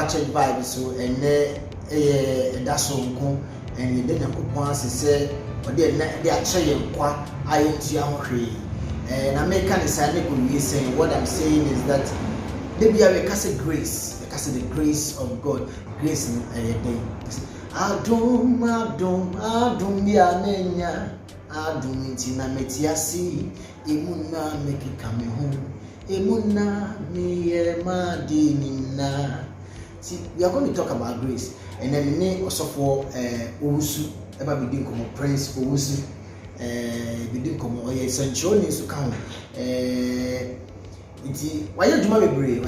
check vibe so and that's so cool and then Yakopon say or they are trying kwa ayentu ahwe and American is saying what I'm saying is that maybe I will cast grace because of the grace of God grace in a day adum ya menya adum intina metiasi imuna make come home emuna me madinina. See, we are going to talk about grace and then the name also for Owusu eba bidin komo Prince Owusu bidin komo oye sancho ni so kan nti waye djuma bebre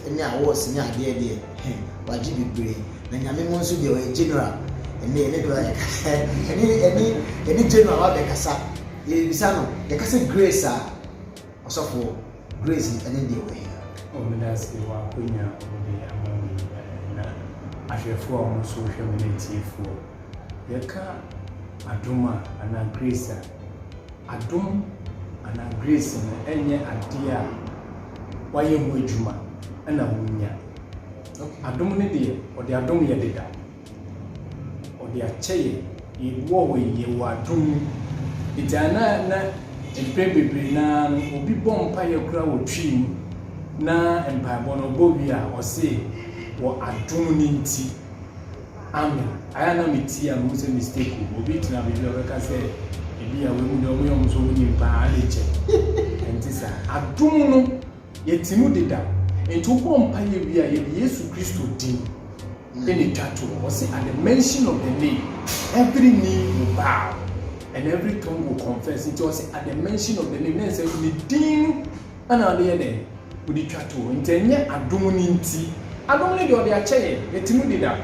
ene awards ni ade ade waji bebre na nyame mo nso de oye general ene do ene general wa be kasa e bisa no de kasa grace a also for grace ene de oye omenasi wa kunya ode amami na ahwefo a so hwe menetiefo yeka aduma ana grace adum ana grace na enye ade a waye ho adwuma ana wonya adum ne de ode adum ye deda ode acheye iwo we ye wa adum itana na epebebre na obi bompa ye kura wo twi na empire no bobi a ose wo adum ni nti amen aya na meti a mo se mistake obi tina be be ka say ebi a we mu no mo yom so ni pa aleche enti sa adum no yetimu deda enti ko mpa ye wi a ye Yesu Kristo din any tattoo ose at the mention of the name every knee will bow and every tongue will confess it was at the mention of the name then say the din ana de ye udi tattoo ntenye adum ni nti adum ni de ode acheye yetimu deda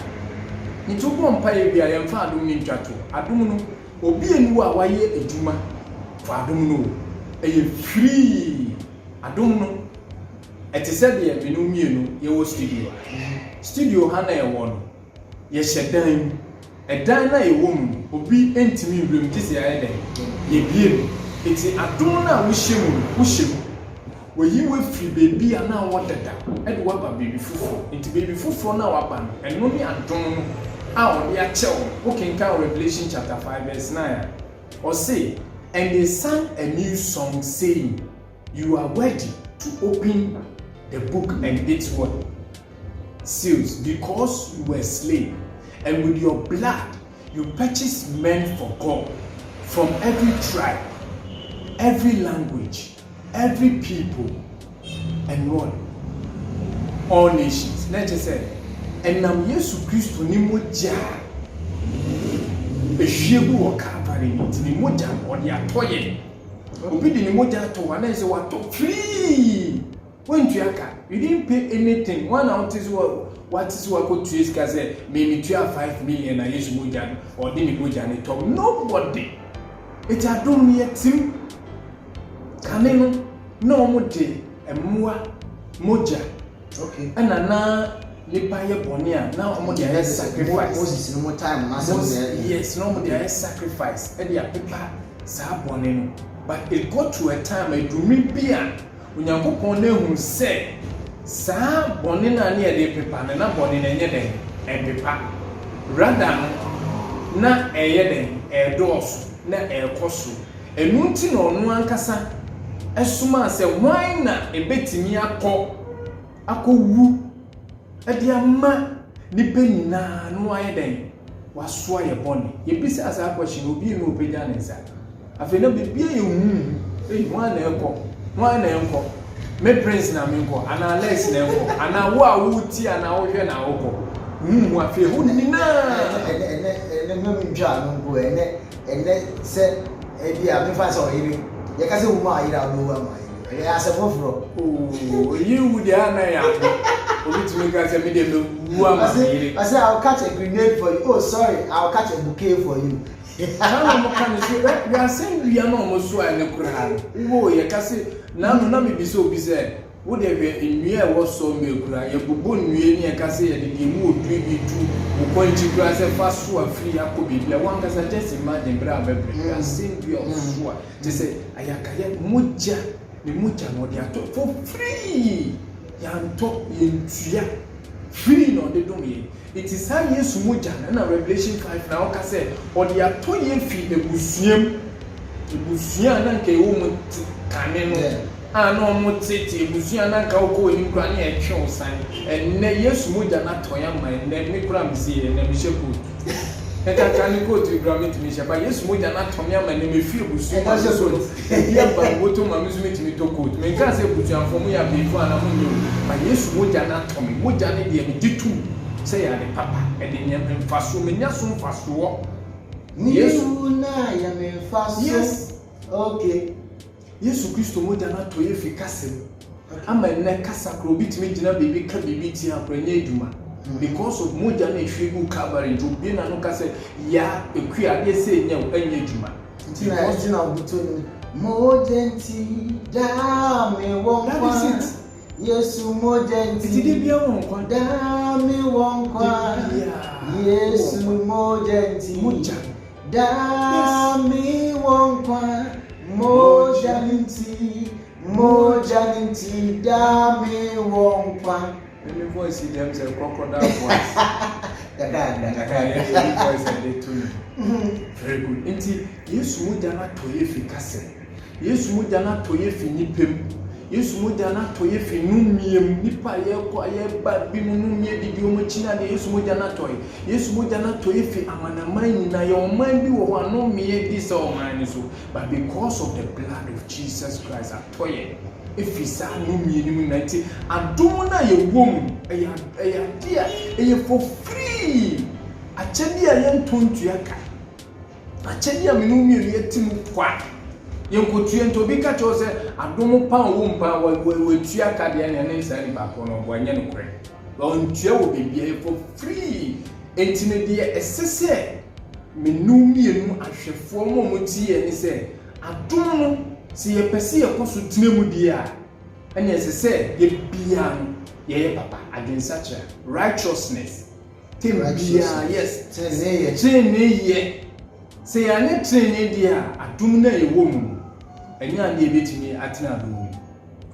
nti ko mpa ye wi a ye mfa adum ni tattoo adum no obi enu a waye adwuma fa adum no eye free adum no etise de ebinu mienu ye wo studio ha na ye wo no ye hyedan edan na ye wo mu obi entimi wrem tise aye den ye bie eti adum na wo hyemu woyi we free baby ana wo dada e de wa ba baby fufu enti baby fufu na wa ba no eno ni adum no a o ya chew okay kan Revelation chapter 5 verse 9 or say and they sang a new song saying you are worthy to open the book and its what seals because you were slain and with your blood you purchased men for God from every tribe every language every people and what all nations. Let's just say and now Yesu Kristo ni moja ehiebu wo Calvary ni moja odi atoye obi di ni moja to wana say wato free when you aka you didn't pay anything one out is what is what go to is say maybe 5 million na Yesu moja or di ni moja ni to nobody it adom ni etim kaneno no mo de emwa moja okay na nipa ye boni a na omo dey sacrifice Moses no more time na yes no more dey sacrifice e dey pepa sa boni no but it got to a time a dumi bia onyankopon na ehun se sa boni na na dey pepa na boni na enye den e pepa rather na eye den e dosu na e koso enu nti na onu ankasa esuma se why na ebetimi akọwu edi ama nipa nyina no aye den waso aye boni yebisa asa question obi no opeja nsa afi na bibia ye hu wan na enko me prince na me enko ana Alex na enko ana wo a wo ti ana wo hwe na wo ko afi hu ni na ene me ntwa no go ene se ebi a me fa so yiri ye ka se wo ma yira no wa ma yiri ya se foforo you dey na ya obi to me ka se me dey me wo ma yiri I say I'll catch a grenade for you. Oh sorry, I'll catch a bouquet for you. Na mo kan say we are saying we are no mo so ane kura wo ye ka se na no na me bi so obi say wo dey be enwie e wo so me kura ye bubo nwie ni ye ka se ye dey mu odu bi tu wo kwanchi kura se fa so afri akobi bia wan ka say just imagine bra bebre we are saying we are so to say ayaka ye moja ni moja no dey ato for free ya nto ye ntua free no de dom ye. It is how Yesu mogya na Revelation 5 na oka say or the ato ye fi ebusuam na nka e wo mu kane no no mo tete ebusua na nka wo ni kura na e twe osan enne Yesu mogya na to ya man enne me kura me sie na me shepu eka kani ko to gramit me sheba Yesu mogya na to ya man me fi ebusua na so ya ba boto ma me zumi timi to coat me nka se ebusua fo mu ya be fu ana mo nyo ba Yesu mogya na to me mogya ne de me ditu say ya de papa e de nyam mfaso me nya so mfaso Yesu na ya me mfaso. Yes. Okay. Yesu Kristo mogya na to ye fi kasem ama ne kasa kro bitimi gina baby ka baby ti akranya eduma because of mogya na ehwegu Calvary to bi na no kasa ya ekua de se nya anya eduma Tina obuto ni mogya nti da me wonkwa Yesu mogya nti ti de bia wonkwa da me wonkwa Yesu mogya nti da me wonkwa Moja ninti dami wonkwa. Any voice in them say crocodile voice. Voice and they too. Very good. Inti Yesu mogya na toye fi kase. Yesu mogya na toye fi nipem. Yesu mogya na toye fi numiem nipa ye ko ye ba bi numie didi o machina de Yesu mogya na toye. Yesu mogya na toye fi amanaman nyina ye oman bi wo ano mie di so oman ni so. But because of the blood of Jesus Christ atoye efisa numie ni mu nanti adom na ye wom eya dia eye for free. Achedi a ye ntontu aka. Achedi a menumie ye tim kwa. Yenkotu ento bi ka cho se adom pa wo mpa we tua ka de na ne nsari ba ko no bo anya no kure on tua wo bibia for free entine de esese menumie ahwefo mo tie ni se adom no se ye pese ye koso tinemu die a ene esese ye bia no ye papa agensacha righteousness tembia yes tene ye se ya ne tene die a adom na ye wo mu eni ande ebetimi atina adom.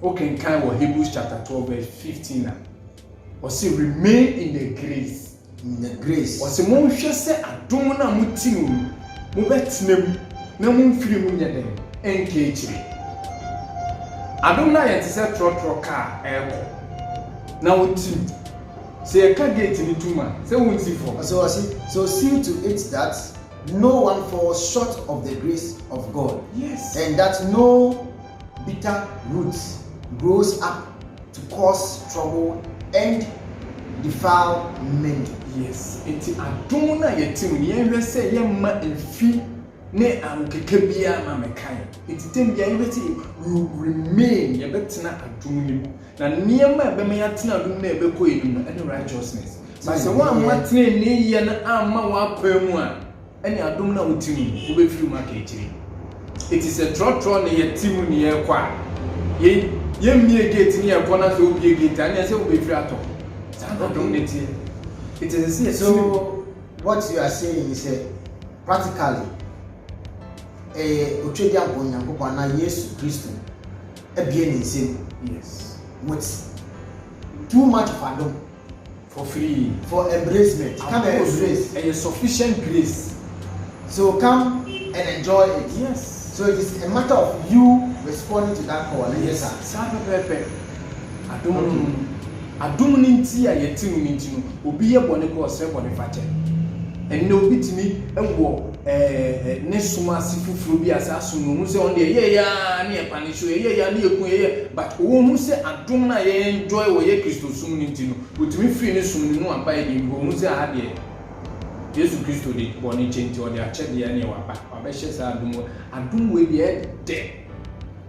Okay, kind of Hebrews chapter 12 verse 15 na. O say remain in the grace. In the grace. O say mo hwe se adom na mutinu mo betinam na mo mfiri mu nya den enke ekire. Adom na ye tse trotro car eko. Na wotim. Say e ka gate ni tuma. Say wonti for. So see to it that no one falls short of the grace of God. Yes. And that no bitter roots grows up to cause trouble and defile many. Yes. Enti adom na yetim ni yenhwe se yemma enfi ne ankeka bia ma mekan. Enti tem bia yebeti you remain yebetena adom ni na niema ebema yatena adom na ebekọ edum and righteousness. But se one matene ni ye na amma wa kwamu a any adom na utimi wo be free market. It is a trot na ye timu ni ye kwa ye mie gate ni ye kwa na so obie gate and say wo be free ato adom na tie. It is a so what you are saying is practically otwedi abon Nyankopon na Yesu Kristo ebie ni nsem. Yes. With too much of adom for free for embracement. Come and embrace a sufficient grace. So come and enjoy it. Yes. So it is a matter of you responding to that call. Yes, sir. Pepe. Adom ni nti a yetimu ni nti no obi ye bone ko ose bone fache. Enne obi timi ewo ne suma sifufuro bi asaso no hu se on de ye ya ne e panisho ye ya ne ekun ye but wo hu se adom na ye enjoy wo ye Kristo sum ni nti no otimi free ne sum ni no amba ye wo hu se aha de Yesu Kristo de bone chenti o de achede ya ne waba wabehye sa adom we de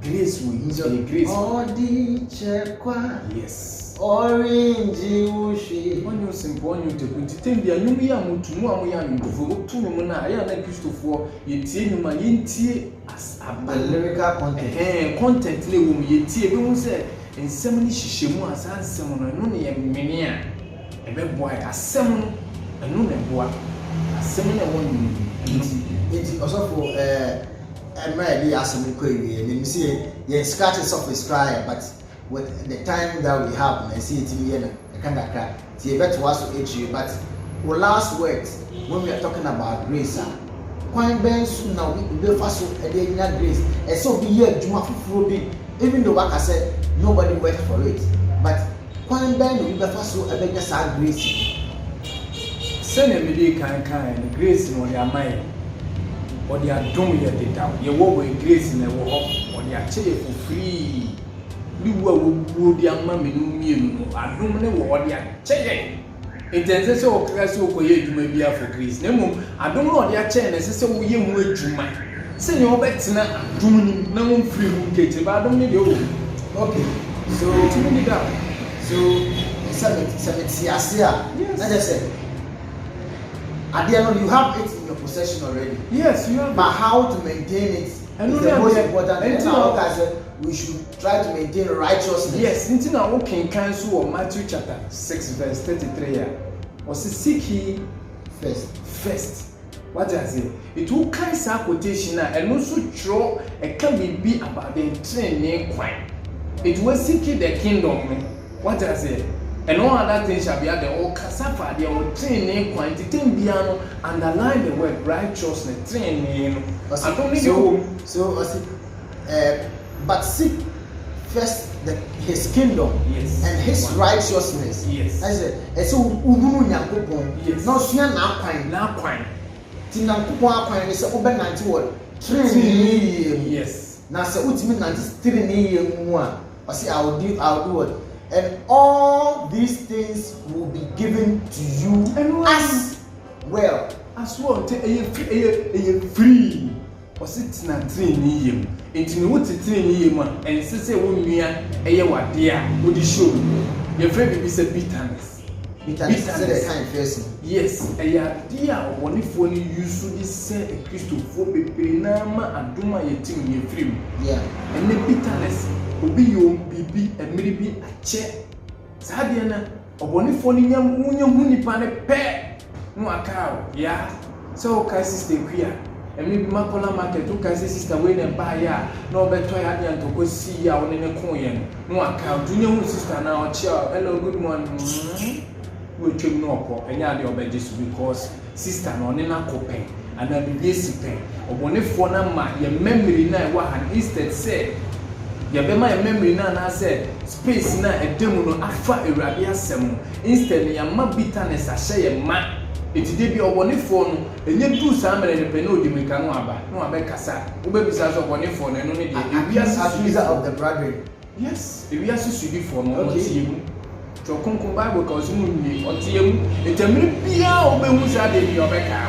grace we use grace odi chekwa. yes. Orange ushi Onyo simple onyo tekunti tembia nyum ya mutumu amu ya ndufo mutumu muna ya na Kristofo yetie nyuma yentie as the lyrical content content le wo yetie be hu se ensem ni hihemu asansem no no ne yemene a ebe boy asem no eno ne boa asem ne won it also for maybe asem ko ewie me see ye scratch the surface cry but with the time that we have, I see it in kind of cry. See, better was to but our last words when we are talking about grace. Quite ben soon now we be fast so grace. And so be here Juma for even though like I said nobody worked for it. But quite ben we be fast so grace. Send me the kind grace in your mind. Or they are doing it down. You walk with grace in the walk, or they are cheap for free. You will be a mammy, I don't know what they are cheap. In terms of class, you may be for grace. No, I don't know they are cheap, so we will do mine. Send your bets now, doing no free will but I don't need you. Okay, so to me down. So, yes, I just said. At the end, you have it in your possession already. Yes, you have. But how to maintain it is the most important. And now, I said, we should try to maintain righteousness. Yes, until now, we can cancel Matthew chapter 6, verse 33. Or seek ye first. What does it? It will cancel quotation and also draw a can be about the training quite. It will seek the kingdom. What does it? And all other things shall be added. Or casafa, they will training quantity, piano, underline the word righteousness, training. But seek first his kingdom and his righteousness. Yes. I said, and so Ubunu Yankupon, yes. No Sian Aquine. Tinankupon is a open 90 word. Training. Yes. Now, so ultimate 93 more. I say, I'll do it. And all these things will be given to you as well. As well, free. Or sit and train him. Into what to train him and say, Wumia, a dear, would you show? Your friend is a bitterness. Bitterness is a kind person. Yes, a dear, one if one usually say a Christopher Pinama and Duma yetim ye free. Yeah, and the bitterness. Obi yo bibi emiribi ache sadiana oboni foni nyam nipa ne pe no akao ya so kai sister kwia emiribi makola market to kai sister we ne ba ya na obeto ya de antoko si ya woni ne kon ye no akao dunya hu sister na oche hello good morning we twem no opo enya de obeje so because sister na oni na kopen ana bibi sipen oboni fo na ma ye memory na e wa han instead say Yabema a memory na said space na a demo no afa Awurade asem instead ya ma bitterness ahye ye ma etide bi obonefo no enye du sa mere ne pe na odimika no aba no abekasa wo be bisa so obonefo no no ne de accuser of the brethren. Yes, if we are for no otiemu to konkon Bible ka osumu ni otiemu etamiri bia obehu sa de bi obeka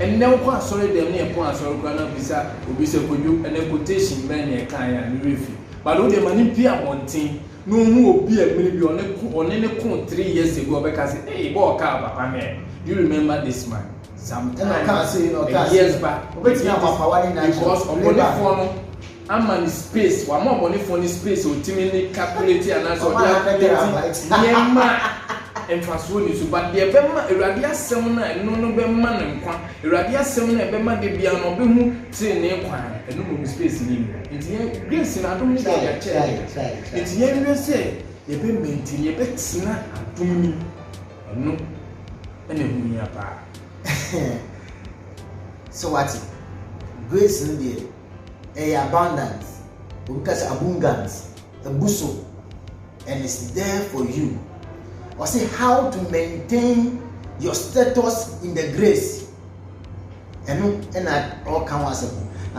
and now quite sorry them near point sorry gonna be kodju and quotation ben e kan ya ni refi but o de mani pia montin no hu obi a mini bi one ne kon 3 years ago obeka say hey boy ka papa me do you remember this man sometime I can't say no years back obeti am papa ni na because obone for no amani space wa mo money for space o timi ni calculate and so emfaso ni so but de bema Awurade asem na eno no bema ne nkwa Awurade asem na bema de bia no be hu tie ne kwa eno mo space ni nti grace na adom ni ya che nti ye wi se ye be maintain ye be tina adom ni eno ene hu ya pa so what grace in there abundance because abundance the buso and it's there for you. Or say how to maintain your status in the grace. And I all can was a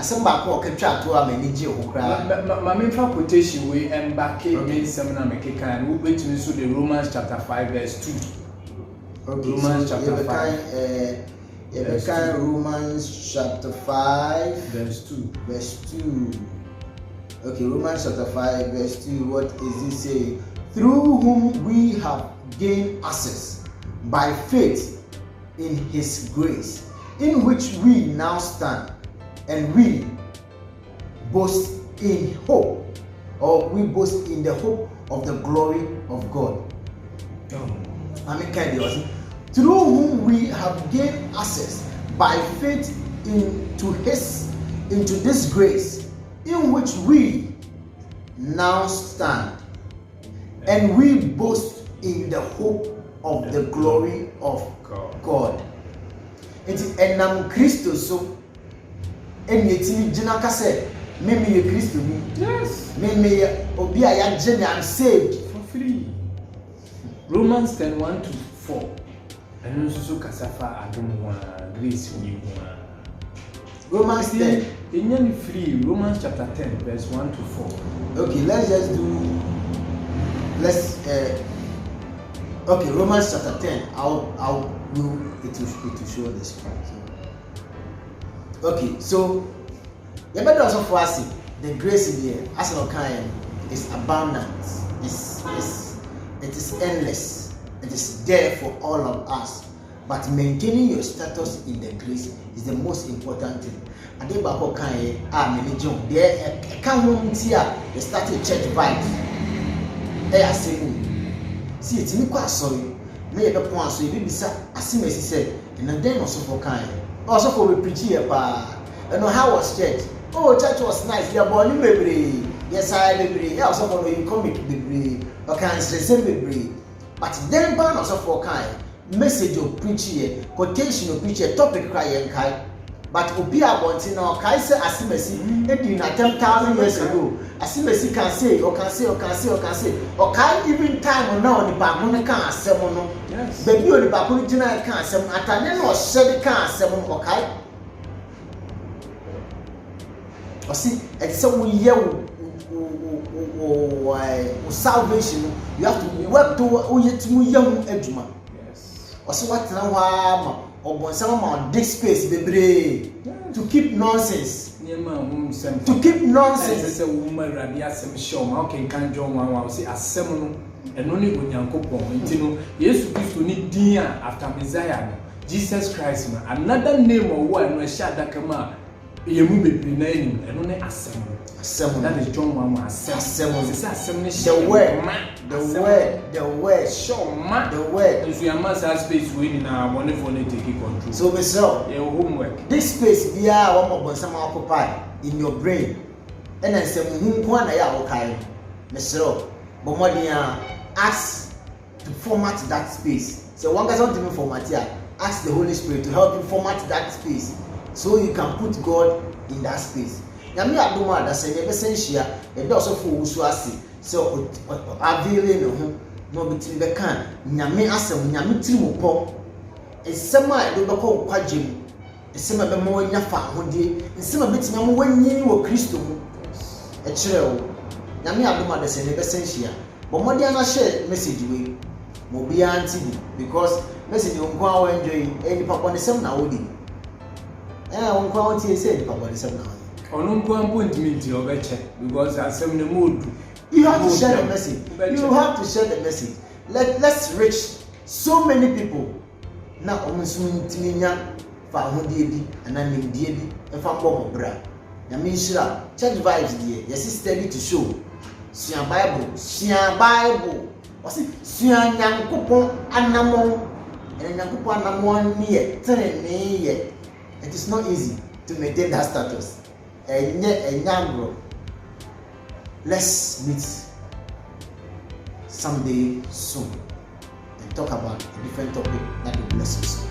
some back or can try to manage your cry. My main quotation we embark in seminar make and we wait to the Romans chapter 5 verse 2. Okay, Romans chapter 5. Romans chapter 5 verse 2. Verse 2. Okay, Romans chapter 5 verse 2. What is it say? Through whom we have gained access by faith in his grace, in which we now stand, and we boast in hope, or we boast in the hope of the glory of God. Through whom we have gained access by faith into this grace, in which we now stand, and we boast in the hope of the glory of God. And I'm Christo so and yet Jina Kase, maybe a Christo. Yes. Maybe Obia Yajeni, I'm saved for free. Romans 10:1-4. And also Kasafa Adumwa, Grace Uniwa. Romans 10. In free, Romans chapter 10, verse 1-4. Okay, let's just do. Okay, Romans chapter 10. I'll do it to show this. Okay, so the better also for us, the grace in here, as an kind, is abundant. It is endless. It is there for all of us. But maintaining your status in the grace is the most important thing. And then bako kan many John there can home here they started church vibes. They are saying, see it's me quite sorry. May the point so you be as he said, and then also for kind. Also for we preach here, and how was church? Oh, church was nice. Yeah, born baby. Yes, I baby. Yeah, also for you come baby. Okay, say baby. But then ban also for kind message of preach here, quotation of preach here, topic cry and kai. But Obia wanting now, Kai say Asimesi, in 10,000 years ago. Asimesi can say, or can say, or can say, or can say, or can even time or now the Babuna can't seven. Yes. Baby, the Babuna can't seven, at an end or said can't seven, or Kai. Or see, at some year salvation, you have to work to yet young Edgema. Yes. Or so what now? Or some this space to keep nonsense. To keep nonsense. A woman radiasum show. Okay, can't join one. See a seminal and only when young couple. Yes, we need dear after Messiah. Jesus Christ, another name of one where Shadakama. You move between name and only assembly. That is John 1. The word. Show man. The word. If you must have space within our wonderful take control. So, Mister, your homework. This space, we are one of some occupy in your brain. And I say, one I are okay. Mister, but more than ask to format that space. So, one gets out to format here. Ask the Holy Spirit to help you format that space so you can put God in that space. Nyame adoma da se yebe senhia e do so fo wusu ase se avile ne ho no bitimi be kan nyame asem nyame tiri po esema e do be ko kwagem esema be mo nya fa hodie esema bitimi mo wanyi wo Kristo mu e kire wo nyame adoma da se yebe senhia bo modi ana share message we mo bia anti because message nko a enjoy any papa ne sem na wodi nko a won say any papa ne sem na because as some mood you have to share the message. You have to share the message. Let's reach so many people. Now Omusuntiminya fa hodie bi ananim die bi e fa mbom bra. Na me shira church vibes die. Yes steady to show. Sia Bible. Wasi sia Nyankopon anamon. And Nyankopon anamon ne ye. It is not easy to maintain that status. Let's meet someday soon and talk about a different topic that will bless us.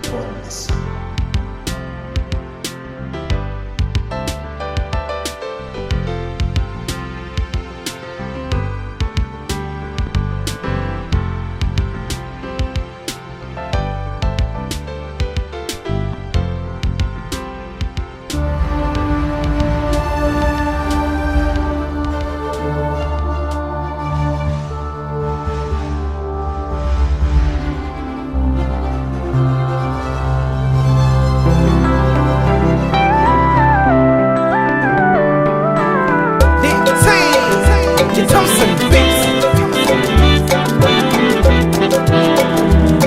God bless you.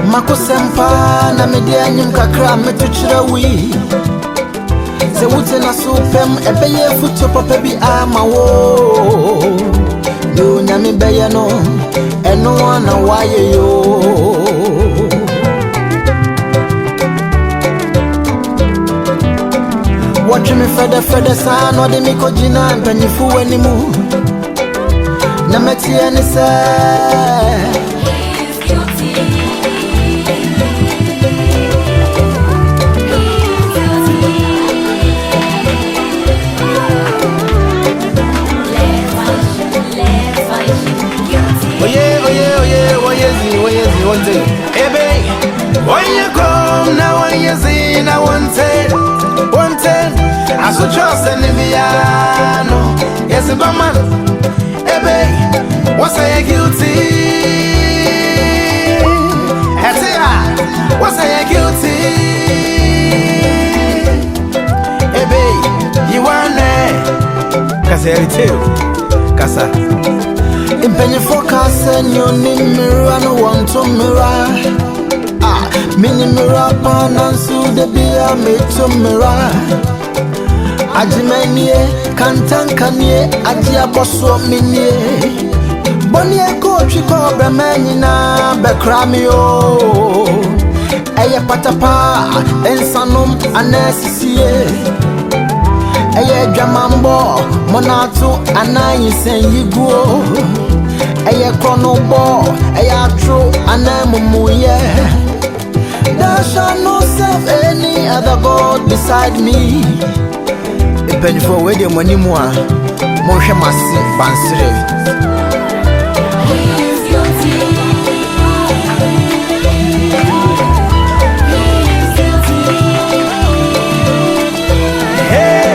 Makosempa na media nyim kakra metuchira wi se wote na supem ebeye futo papa bi ama wo do nyame beye no eno na waye yo watch me fede sa no de mi kojina mpanyifu wanimu na metie ni se Aso chose Niviano. Yes, a man. Ebe, what's I guilty? Hetia, what's I guilty? Ebe, you want it? Kasa too. Kasa. Impenye focus and you need mirror no want to mirror. Mini mirror pan and so the beer made to mirror. Ajimenie kantankanie ajia boso minie. Boni eko chiko bremeni na bekrami o. Eye patapa ensanum anesisie. Eye dramambo monatu anayisen yiguo. Eye kronobo eye atro anamumuye. There shall no serve any other God beside me. Penny for wedding money more. Monshe Massi Bansre. Hey,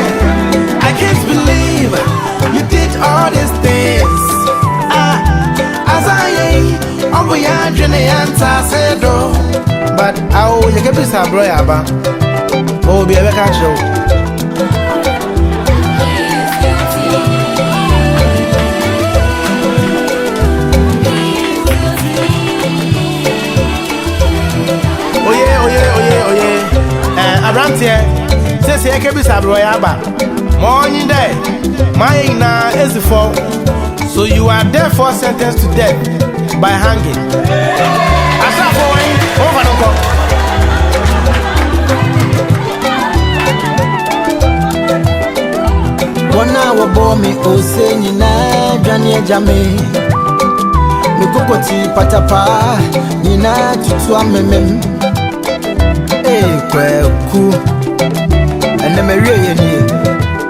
I can't believe you did all these things. As I ain't over your but oh, you can be some boy, Abba. Oh, be a catch show. Oh yeah. Around here, says you can be some boy, Abba. Morning day, my na is for. So you are therefore sentenced to death by hanging. One hour bore me, oh, saying, Johnny Jammy. Nukoti patapa, Nina Tuamem. Eh, quail cool. And the Marie.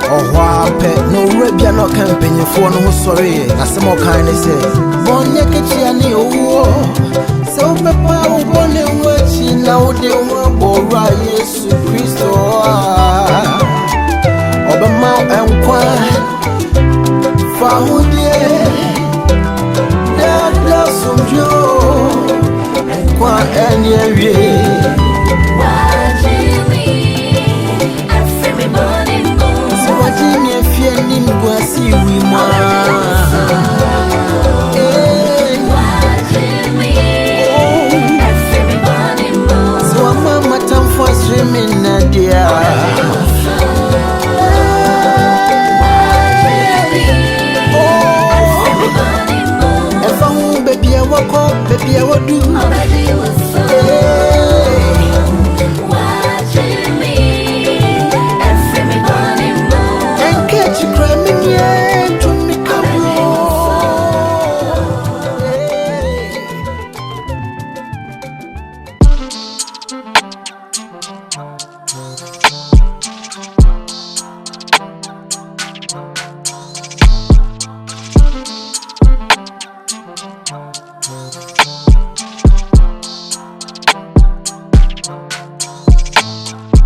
Oh, pet, no rebia no campaign for no sorry. As some more kindly say, Bonya Kitchiani, oh, so Papa, one and watching now they were Bora, yes, Christo. Obama and Quan found that does some joe and Quan and Yeri.